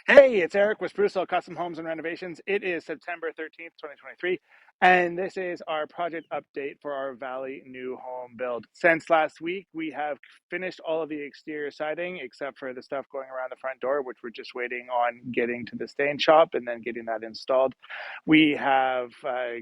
Hey, it's Eric with Sprucehill Homes and Renovations. It is September 13th, 2023, and this is our project update for our Valley new home build. Since last week, we have finished all of the exterior siding except for the stuff going around the front door, which we're just waiting on getting to the stain shop and then getting that installed. We have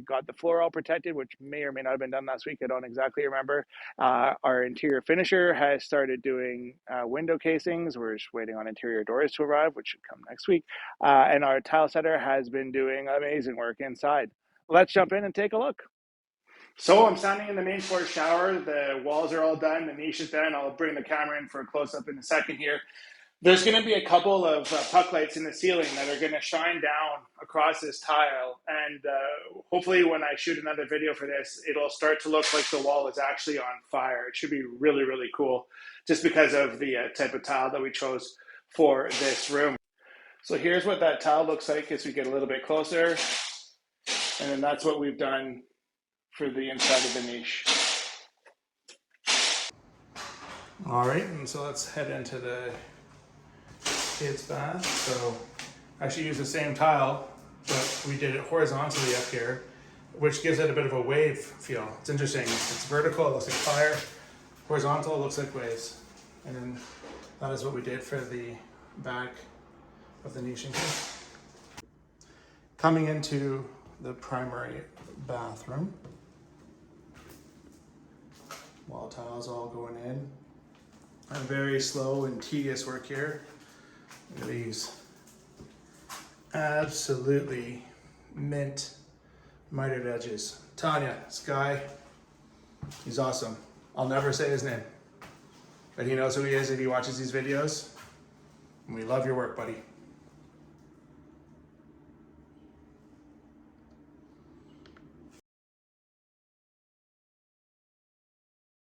got the floor all protected, which may or may not have been done last week. I don't exactly remember. Our interior finisher has started doing window casings. We're just waiting on interior doors to arrive, which should come next week. And our tile setter has been doing amazing work inside. Let's jump in and take a look. So I'm standing in the main floor shower. The walls are all done. The niche is done. I'll bring the camera in for a close-up in a second here. There's going to be a couple of puck lights in the ceiling that are going to shine down across this tile. And hopefully when I shoot another video for this, it'll start to look like the wall is actually on fire. It should be really, really cool just because of the type of tile that we chose for this room. So here's what that tile looks like as we get a little bit closer. And then that's what we've done for the inside of the niche. All right, and so let's head into the kids' bath. So I actually use the same tile, but we did it horizontally up here, which gives it a bit of a wave feel. It's interesting. It's vertical, it looks like fire. Horizontal, it looks like waves. And then that is what we did for the back of the niche. Coming into the primary bathroom. Wall tiles all going in. A very slow and tedious work here. Look at these. Absolutely mint mitered edges. Tanya, this guy, he's awesome. I'll never say his name, but he knows who he is if he watches these videos. And we love your work, buddy.